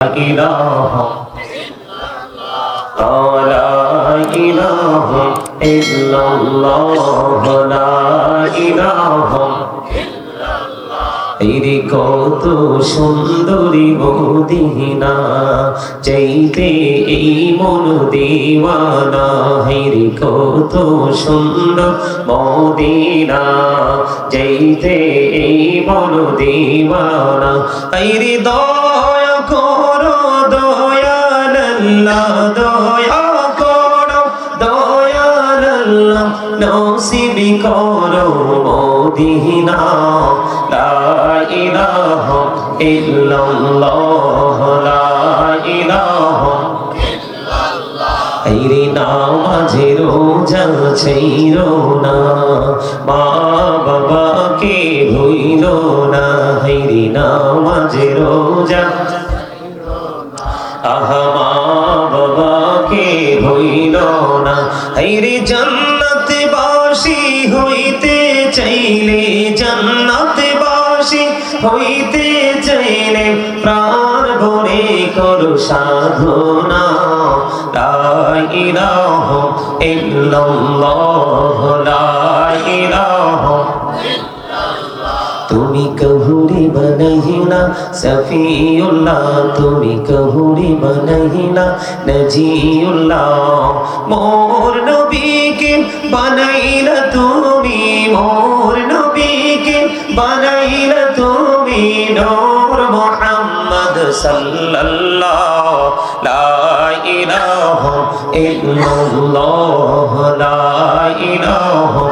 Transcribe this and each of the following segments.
ইলাহা লা ইলাহা ইল্লাল্লাহ লা ইলাহা ইল্লাল্লাহ কত সুন্দরী মদিনা চাইতে এই মন দিওয়ানা হেরি কত সুন্দর মদিনা চাইতে এই মন দিওয়ানা হেরি দয়া করো দয়াল আল্লাহ দয়া করো দয়াল আল্লাহ নসিব করো মদিনা লা ইলাহা ইল্লাল্লাহ লা ইলাহা ইল্লাল্লাহ হেরি নামাজে রোজা ছাইরো না মা বাবাকে ভুইলো না হেরি নামাজে রোজা আহা মা বাবাকে ভুইল না হেরি জান্নাত বাসী হইতে চাইলে জান্নাত বাসী হইতে চাইলে প্রাণ ভরে করো সাধনা লা ইলাহা ইল্লাল্লাহ লা ইলাহা তুমি কহুরি বনহিনা সফিউল্লাহ তুমি কহুরি বনহিনা নজিউল্লাহ মোর নবীকে বানাইলা তুমি মোর নবীকে বানাইলা তুমি নূর মুহাম্মদ সাল্লাল্লাহ লা ইলাহা ইল্লাল্লাহ লা ইলাহা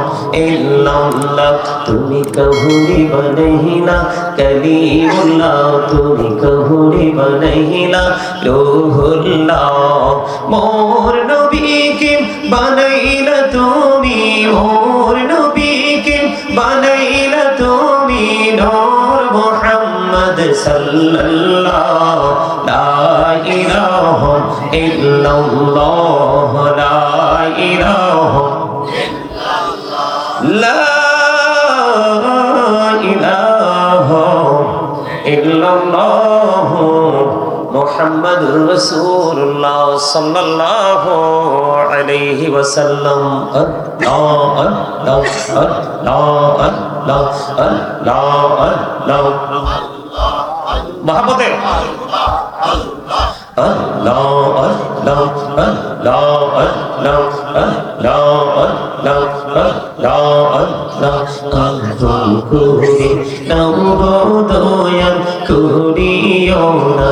ইল্লাল্লাহ তুমি কহুরি বনহিনা কলিমুল্লাহ তুমি কহুরি বনহিনা রূহুল্লাহ মোর নবীকে বানাইলা তুমি মোর নবীকে বানাইলা তুমি নূর মুহাম্মদ সাল্লাল্লাহ লা ইলাহা ইল্লাল্লাহ লা ইলাহা লা ইলাহা ইল্লাল্লাহ মুহাম্মাদুর রাসূলুল্লাহ সাল্লাল্লাহু আলাইহি ওয়াসাল্লাম আল্লাহ আল্লাহ আল্লাহ আল্লাহ আল্লাহ মহব্বতে আল্লাহ আল্লাহ আল্লাহ আল্লাহ আল্লাহ আল্লাহ আল্লাহ আল্লাহ কান্দন করে নব দয়াল করিও না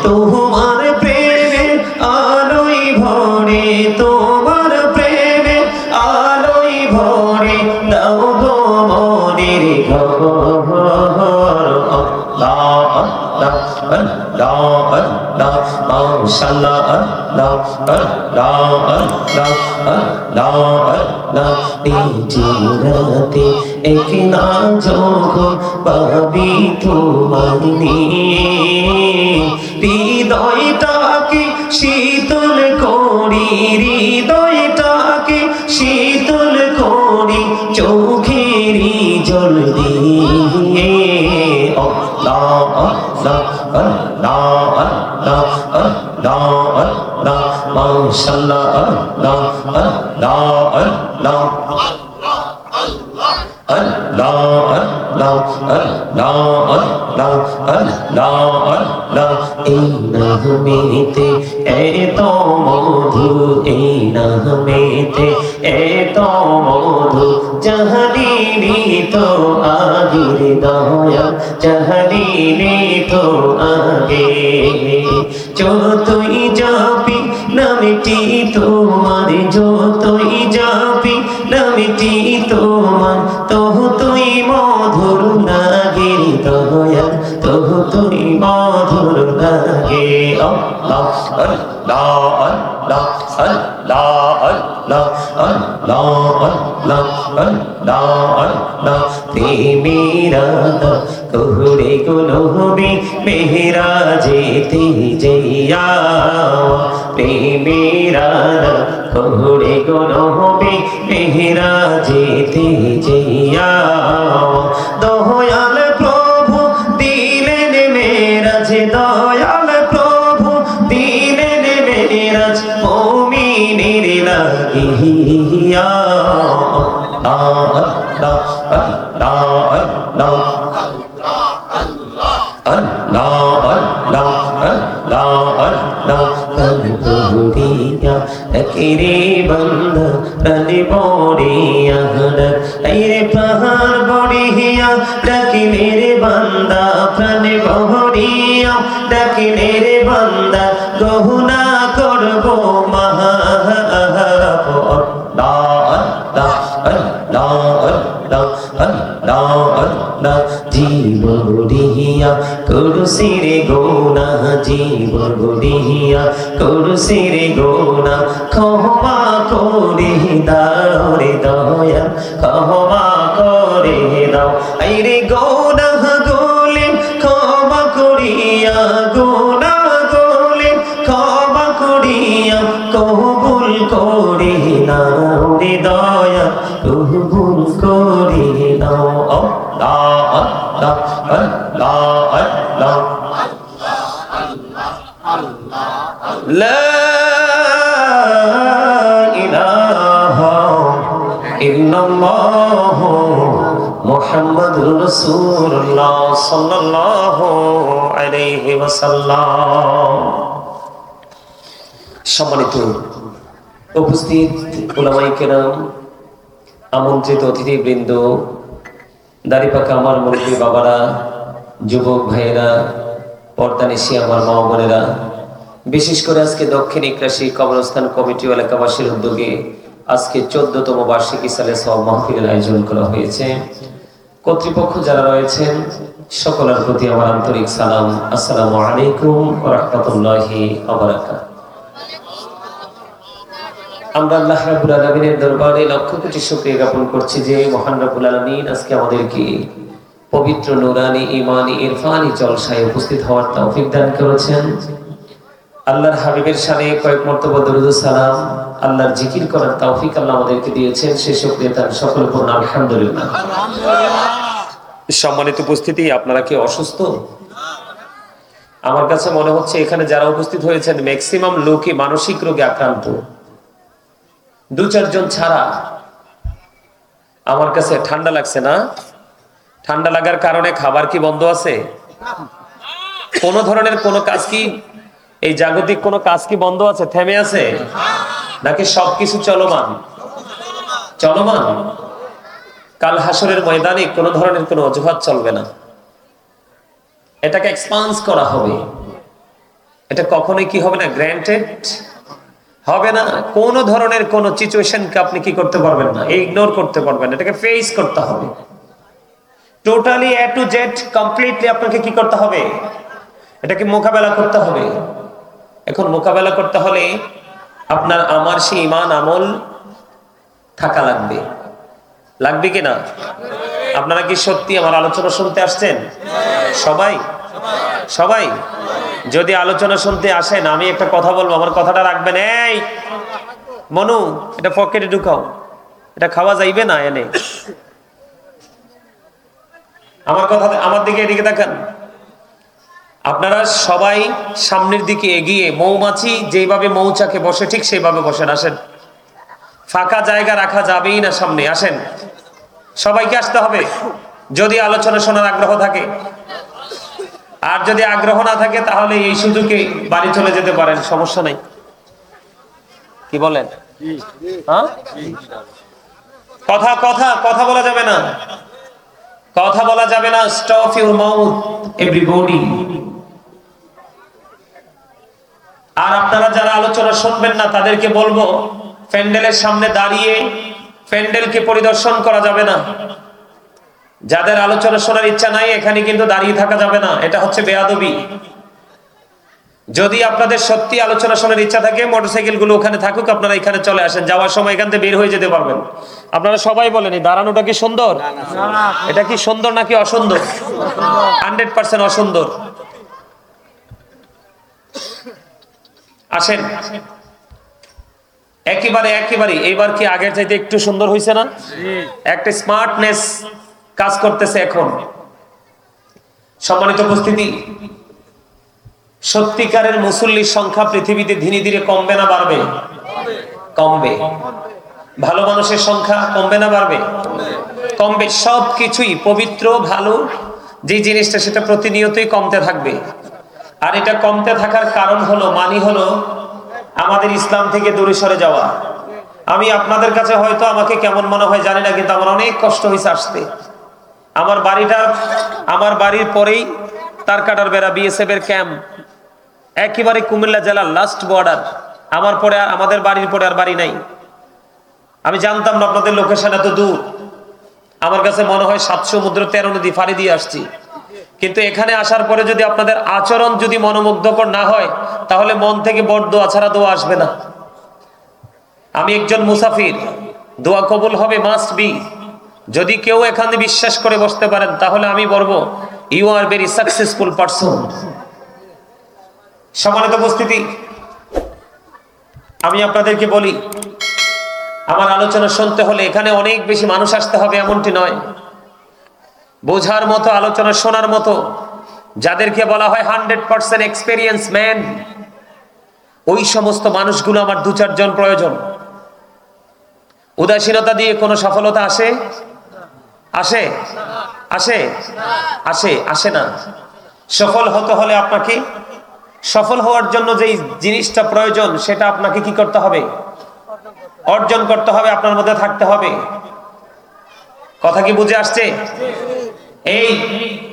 তোমার প্রেমে আলোয় ভরে তোমার প্রেমে আলোয় ভরে দাও গো মনের ঘর আল্লাহ আল্লাহ আল্লাহ আল্লাহ মাশাআল্লাহ আল্লাহ আল্লাহ আল্লাহ আল্লাহ আল্লাহ নিজরাতে এক না যখন পাবি তোমার হৃদয়টাকে শীতল করি হৃদয়টাকে শীতল করি চোখেরই জল দিয়ে আল্লাহ আল্লাহ আল্লাহ আল্লাহ আল্লাহ আল্লাহ মাশাআল্লাহ আল্লাহ আল্লাহ আল্লাহ আল্লাহ আল্লাহ আল্লাহ আল্লাহ আল্লাহ আল্লাহ এই নামেতে এত মধু এই নামেতে এত মধু জাহালিনি তো আগের দয়া জাহালিনি তো আগে যতই যাবি নামটি তোমার যতই যাবি নামটি তোমার তহু তুই মধুর লাগে দয়া তহু তুই মধুর লাগে আল্লাহ আল্লাহ আল্লাহ আল্লাহ আল্লাহ আল্লাহ আল্লাহ আল্লাহ আল্লাহ প্রেমেরা কহুরে গুনহবি মেহরাজেতে জইয়া প্রেমেরা কহুরে গুনহবি মেহরাজেতে জইয়া দয়াল প্রভু দিলেন মেরাজ দয়াল প্রভু দিলেন মেরাজ মুমিনের লাগিয়া আল্লাহ আল্লাহ আল্লাহ Allah Allah Allah Allah Bodiya Akire banda Rani bodiya Aire pahar bodiya Daki mere banda Rani bodiya Daki mere banda Gohuna korbo maha জীবন গড়িয়া করুসির গোনা জীবন গড়িয়া করুসির গোনা ক্ষমা করে দাও রে দয়া ক্ষমা করে দাও আইরে গোনা গোলে ক্ষমা করিয়া গোনা গোলে ক্ষমা করিয়া কবুল করে নাও রে দয়া কবুল করে নাও Allah Allah Allah Allah La ilaha illallah Muhammadur Rasulullah sallallahu alaihi wasallam সম্মানিত উপস্থিত উলামায়ে কেরাম আমন্ত্রিত অতিথিবৃন্দ দাড়িপাকা আমার মুরব্বী বাবারা যুবক ভাইয়েরা পর্দানিশী আমার মা বোনেরা বিশেষ করে আজকে দক্ষিণ ইকরাশি কবরস্থান কমিটি ও এলাকাবাসীর উদ্যোগে আজকে 14তম বার্ষিকী সালে সওয়াব মাহফিলের আয়োজন করা হয়েছে কর্তৃপক্ষ যারা রয়েছেন সকলের প্রতি আমার আন্তরিক সালাম আসসালামু আলাইকুম ওয়া রাহমাতুল্লাহি ওয়া বারাকাতুহু আমরা আল্লাহ রাব্বুল আলামিনের দরবারে লক্ষ কোটি শুকরিয়া জ্ঞাপন করছি যে মহান রব্বুল আলামিন আজকে আমাদেরকে পবিত্র নূরানি ঈমানি ইরফানি জলসায় উপস্থিত হওয়ার তৌফিক দান করেছেন আল্লাহর হাবিবের শানে কয়েক মর্তবা দরুদ ও সালাম আল্লাহর জিকির করার তৌফিক আল্লাহ আমাদেরকে দিয়েছেন সেই শুকরিয়া তার সকল পূর্ণ আলহামদুলিল্লাহ সম্মানিত উপস্থিতি আপনারা কি অসুস্থ আমার কাছে মনে হচ্ছে এখানে যারা উপস্থিত হয়েছেন ম্যাক্সিমাম লোকই মানসিক রোগে আক্রান্ত দু চারজন ছাড়া আমার কাছে ঠান্ডা লাগছে না ঠান্ডা লাগার কারণে খাবার কি বন্ধ আছে কোন ধরনের কোন কাজ কি এই জাগতিক কোন কাজ কি বন্ধ আছে থেমে আছে নাকি সবকিছু চলমান চলমান কাল হাসরের ময়দানে কোন ধরনের কোন অজুহাত চলবে না এটাকে এক্সপান্স করা হবে এটা কখনোই কি হবে না গ্র্যান্টেড হবে না কোন ধরনের কোন সিচুয়েশনকে আপনি কি করতে পারবেন না ইগনোর করতে পারবেন এটাকে ফেস করতে হবে totally A to Z completely আপনাকে কি করতে হবে এটাকে মোকাবেলা করতে হবে এখন মোকাবেলা করতে হলে আপনার আমার সেই ঈমান আমল থাকা লাগবে লাগবে কি না আপনারা কি সত্যি আমার আলোচনা শুনতে আসছেন সবাই সবাই যদি আলোচনা শুনতে আসেন আমি একটা কথা বলবো আমার কথাটা রাখবেন এই মনু এটা পকেটে ঢুকাও এটা খাওয়া যাইবে না এনে আমার কথা আমার দিকে এদিকে দেখেন আপনারা সবাই সামনের দিকে এগিয়ে মৌমাছি যেভাবে মৌচাকে বসে ঠিক সেইভাবে বসেন আসেন ফাঁকা জায়গা রাখা যাবেই না সামনে আসেন সবাইকে আসতে হবে যদি আলোচনা শোনার আগ্রহ থাকে আর যদি আগ্রহ না থাকে তাহলে এই সুযোগে বাড়ি চলে যেতে পারেন সমস্যা নাই কি বলেন হ্যাঁ কথা কথা কথা বলা যাবে না কথা বলা যাবে না স্টপ ইউর মাউথ এভরিবডি আর আপনারা যারা আলোচনা শুনবেন না তাদেরকে বলবো প্যান্ডেলের সামনে দাঁড়িয়ে প্যান্ডেলকে পরিদর্শন করা যাবে না যাদের আলোচনা শোনার ইচ্ছা নাই এখানে কিন্তু দাঁড়িয়ে থাকা যাবে না এটা হচ্ছে বেয়াদবি যদি আপনাদের সত্যি আলোচনা শোনার ইচ্ছা থাকে মোটরসাইকেল গুলো ওখানে থাকুক আপনারা এখানে চলে আসেন যাওয়ার সময় এখান থেকে বের হয়ে যেতে পারবেন আপনারা সবাই বলেন এই দাঁড়ানোটা কি সুন্দর এটা কি সুন্দর নাকি অসুন্দর 100% অসুন্দর আসেন একেবারে একেবারে এইবার কি আগের চাইতে একটু সুন্দর হয়েছে না একটা স্মার্টনেস কাজ করতেছে এখন সম্মানিত উপস্থিতি সত্যিকারের মুসল্লির সংখ্যা পৃথিবীতে ধীরে ধীরে কমবে না বাড়বে? কমবে। ভালো মানুষের সংখ্যা কমবে না বাড়বে? কমবে। সবকিছুই পবিত্র ভালো যে জিনিসটা সেটা প্রতিনিয়তই কমতে থাকবে। আর এটা কমতে থাকার কারণ হলো হলো আমাদের ইসলাম থেকে দূরে সরে যাওয়া। আমি আপনাদের কাছে হয়তো আমাকে কেমন মনে হয় জানি না, কিন্তু আমার অনেক কষ্ট হয়েছে আসতে। আমার বাড়ির পরেই তার কাটার বেড়া, বিএসএফ এর ক্যাম্প, একেবারে কুমিল্লা জেলার লাস্ট বর্ডার। আমাদের বাড়ির পরে আর বাড়ি নাই। আমি জানতাম না আপনাদের লোকেশন এত দূর। আমার কাছে মনে হয় 7 সমুদ্র 13 নদী ফাড়ি দিয়ে আসছি। কিন্তু এখানে আসার পরে যদি আপনাদের আচরণ যদি মনোমুগ্ধকর না হয়, তাহলে মন থেকে বড় দোয়া ছাড়া দোয়া আসবে না। আমি একজন মুসাফির, দোয়া কবুল হবে মাস্ট বি। যদি কেউ এখানে বিশ্বাস করে বসতে পারেন, তাহলে আমি বলবো you are very successful person. সম্মানিত উপস্থিতি, আমি আপনাদেরকে বলি, আমার আলোচনা শুনতে হলে এখানে অনেক বেশি মানুষ আসতে হবে এমনটি নয়। বোঝার মতো, আলোচনা শোনার মতো, যাদেরকে বলা হয় 100% এক্সপেরিয়েন্স ম্যান, ওই সমস্ত মানুষগুলো আমার 2-4 জন প্রয়োজন। উদাসীনতা দিয়ে কোনো সফলতা আসে? আসে? আসে? আসে? আসে না। সফল হতে হলে আপনাকে, সফল হওয়ার জন্য যেই জিনিসটা প্রয়োজন সেটা আপনাকে কি করতে হবে? অর্জন করতে হবে, আপনার মধ্যে থাকতে হবে। কথা কি বুঝে আসছে?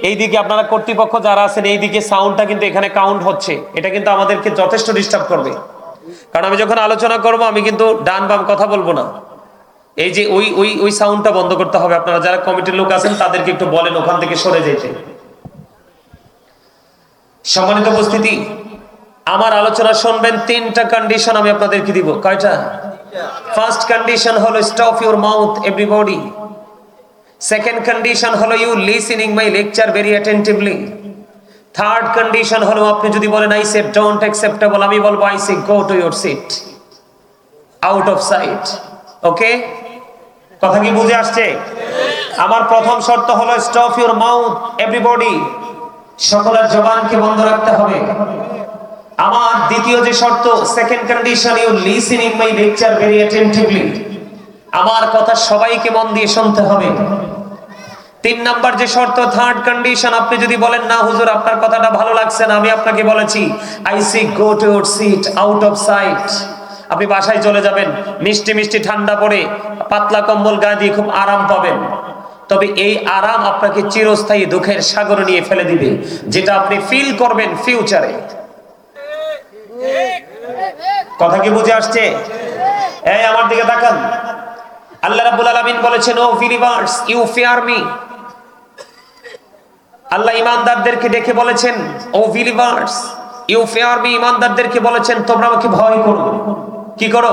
এইদিকে আপনারা কর্তৃপক্ষ যারা আছেন, এইদিকে সাউন্ডটা কিন্তু এখানে কাউন্ট হচ্ছে। এটা কিন্তু আমাদেরকে যথেষ্ট ডিস্টার্ব করবে, কারণ আমি যখন আলোচনা করব আমি কিন্তু ডান বাম কথা বলবো না। এই যে ওই সাউন্ডটা বন্ধ করতে হবে। আপনারা যারা কমিটির লোক আছেন তাদেরকে একটু বলেন ওখান থেকে সরে যেতে। সম্মানিত উপস্থিতি, আমার আলোচনা শুনবেন, 3টা কন্ডিশন আমি আপনাদেরকে দিব। কয়টা? ফার্স্ট কন্ডিশন হলো stop your mouth everybody. Second condition হলো you listening my lecture very attentively. Third condition হলো আপনি যদি বলেন আই সে ডোন্ট অ্যাকসেপ্টেবল, আমি বলবো I say go to your seat, out of sight. Okay? কথা কি বুঝে আসছে? আমার প্রথম শর্ত হলো স্টপ ইউর মাউথ এভরিবডি, সকলের জবানকে বন্ধ রাখতে হবে। আমার দ্বিতীয় যে শর্ত, second condition, you listening my lecture very attentively, আমার কথা সবাইকে মন দিয়ে শুনতে হবে। 3 নাম্বার যে শর্ত, থার্ড কন্ডিশন, আপনি যদি বলেন না হুজুর আপনার কথাটা ভালো লাগছে না, আমি আপনাকে বলেছি I say go to your seat, out of sight. আপনি বাসায় চলে যাবেন, মিষ্টি মিষ্টি ঠান্ডা পড়ে পাতলা কম্বল গায়ে দিয়ে খুব আরাম পাবেন। তবে এই আরাম আপনাকে চিরস্থায়ী দুঃখের সাগরে নিয়ে ফেলে দিবে, যেটা আপনি ফিল করবেন ফিউচারে। কথা কি বুঝে আসছে? এই আমার দিকে তাকান। আল্লাহ রাব্বুল আলামিন বলেছেন, O believers you fear me. Allah ঈমানদারদেরকে ডেকে বলেছেন, O believers you fear me. ঈমানদারদেরকে বলেছেন তোমরা আমাকে ভয় করো। কি করো?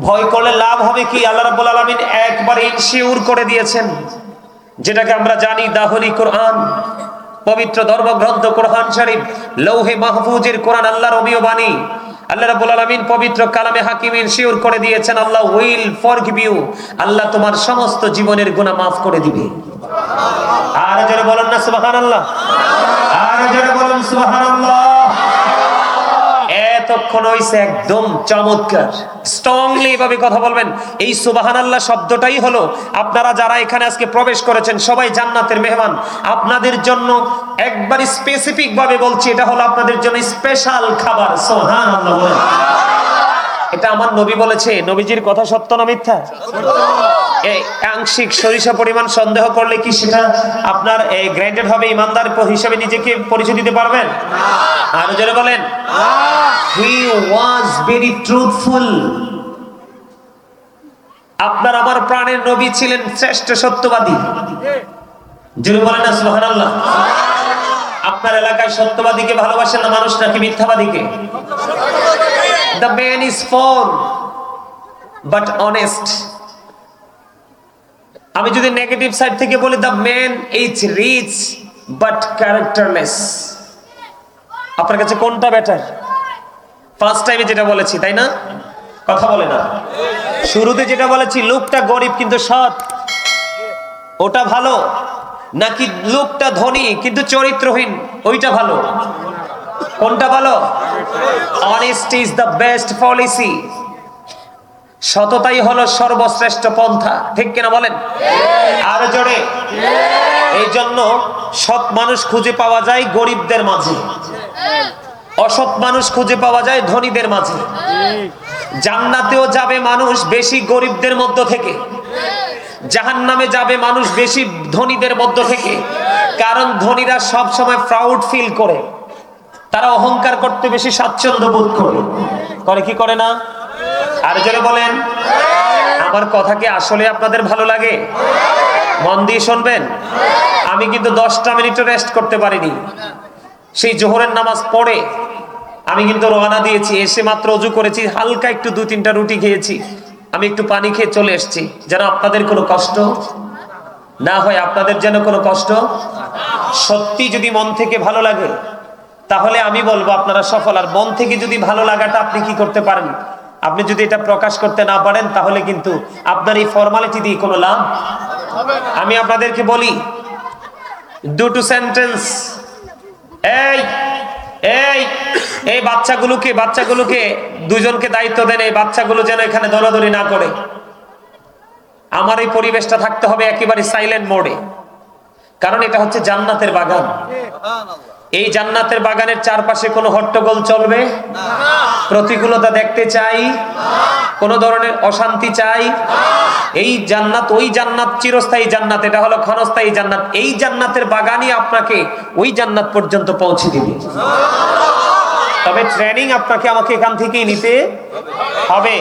ভয় করলে লাভ হবে কি? আল্লাহ রাব্বুল আলামিন একবার ইনশিওর করে দিয়েছেন, যেটাকে আমরা জানি দাহলি কোরআন, পবিত্র ধর্মগ্রন্থ কোরআন শরীফ, লৌহে মাহফুজের কোরআন, আল্লাহর অমীয় বাণী। আল্লাহ রাব্বুল আলামিন পবিত্র কালামে হাকিম ইনশিওর করে দিয়েছেন, আল্লাহ উইল ফরগিভ ইউ, আল্লাহ তোমার সমস্ত জীবনের গুনাহ মাফ করে দিবে। আর যারা বলেন না সুবহানাল্লাহ, আর যারা বলেন সুবহানাল্লাহ। এতক্ষণ হইছে একদম চমৎকার, স্ট্রংলি এভাবে কথা বলবেন। এই সুবহানাল্লাহ শব্দটাই হলো, আপনারা যারা এখানে আজকে প্রবেশ করেছেন সবাই জান্নাতের মেহমান। আপনাদের জন্য একবার স্পেসিফিক ভাবে বলছি, এটা হলো আপনাদের জন্য স্পেশাল খাবার। সুবহানাল্লাহ বলেন। এটা আমার নবী বলেছে। নবীজির কথা সত্য না মিথ্যা? এই আংশিক সরিষা পরিমাণ সন্দেহ করলে কি সেটা আপনার গ্রেডেড হবে, ইমানদার হিসেবে নিজেকে পরিচয় দিতে পারবেন? আর যারা বলেন হি ওয়াজ ভেরি ট্রুথফুল। আপনার আমার প্রাণের নবী ছিলেন শ্রেষ্ঠ সত্যবাদী। যিনি বলেন না সুবহানাল্লাহ। আপনার এলাকায় সত্যবাদীকে ভালোবাসেন না মানুষ, নাকি মিথ্যাবাদীকে? The man is firm but honest. আমি যদি নেগেটিভ সাইড থেকে বলি, the man is rich but characterless. আপনার কাছে কোনটা বেটার? ফার্স্ট টাইমে যেটা বলেছি, তাই না? কথা বলে না। শুরুতে যেটা বলেছি, লোকটা গরিব কিন্তু সৎ, ওটা ভালো। নাকি লোকটা ধনী কিন্তু চরিত্রহীন, ওইটা ভালো? কোনটা ভালো? Honesty is the best policy. সততাই হলো সর্বশ্রেষ্ঠ পন্থা, ঠিক কিনা বলেন? আরো জোরে। এই জন্য সৎ মানুষ খুঁজে পাওয়া যায় গরিবদের মাঝে, অসৎ মানুষ খুঁজে পাওয়া যায় ধনীদের মাঝে। জান্নাতেও যাবে মানুষ বেশি গরিবদের মধ্য থেকে, জাহান্নামে যাবে মানুষ বেশি ধনীদের মধ্য থেকে। কারণ ধনীরা সব সময় প্রাউড ফিল করে, তারা অহংকার করতে বেশি স্বাচ্ছন্দ্য বোধ করে। করে কি করে না? আর জোরে বলেন। আমার কথা কি আসলে আপনাদের ভালো লাগে? মন দিয়ে শুনবেন। আমি কিন্তু 10টা মিনিটও রেস্ট করতে পারিনি। সেই জোহরের নামাজ পড়ে আমি কিন্তু রওনা দিয়েছি, এসে মাত্র ওযু করেছি, হালকা একটু 2-3টা রুটি খেয়েছি, আমি একটু পানি খেয়ে চলে এসেছি, যেন আপনাদের কোনো কষ্ট না হয়, আপনাদের যেন কোনো কষ্ট। সত্যি যদি মন থেকে ভালো লাগে তাহলে আমি বলবো আপনারা সফল। আর মন থেকে যদি ভালো লাগাটা আপনি কি করতে পারেন, আপনি যদি এটা প্রকাশ করতে না পারেন তাহলে কিন্তু আপনার এই ফর্মালিটি দিয়ে কোনো লাভ। আমি আপনাদেরকে বলি দুটো সেন্টেন্স। এই এই এই বাচ্চাগুলোকে দুজনকে দায়িত্ব দেন, এই বাচ্চাগুলো যেন এখানে দৌড়াদৌড়ি না করে। আমার এই পরিবেশটা থাকতে হবে একেবারে সাইলেন্ট মোডে, কারণ এটা হচ্ছে জান্নাতের বাগান। এই জান্নাতের বাগানের চারপাশে কোনো হট্টগোল চলবে না, প্রতিকূলতা দেখতে চাই, কোন ধরনের অশান্তি চাই। এই জান্নাত, ওই জান্নাত চিরস্থায়ী জান্নাত, এটা হলো ক্ষণস্থায়ী জান্নাত। এই জান্নাতের বাগানই আপনাকে ওই জান্নাত পর্যন্ত পৌঁছে দিবে। তবে ট্রেনিং আপনাকে আমাকে এখান থেকেই নিতে হবে।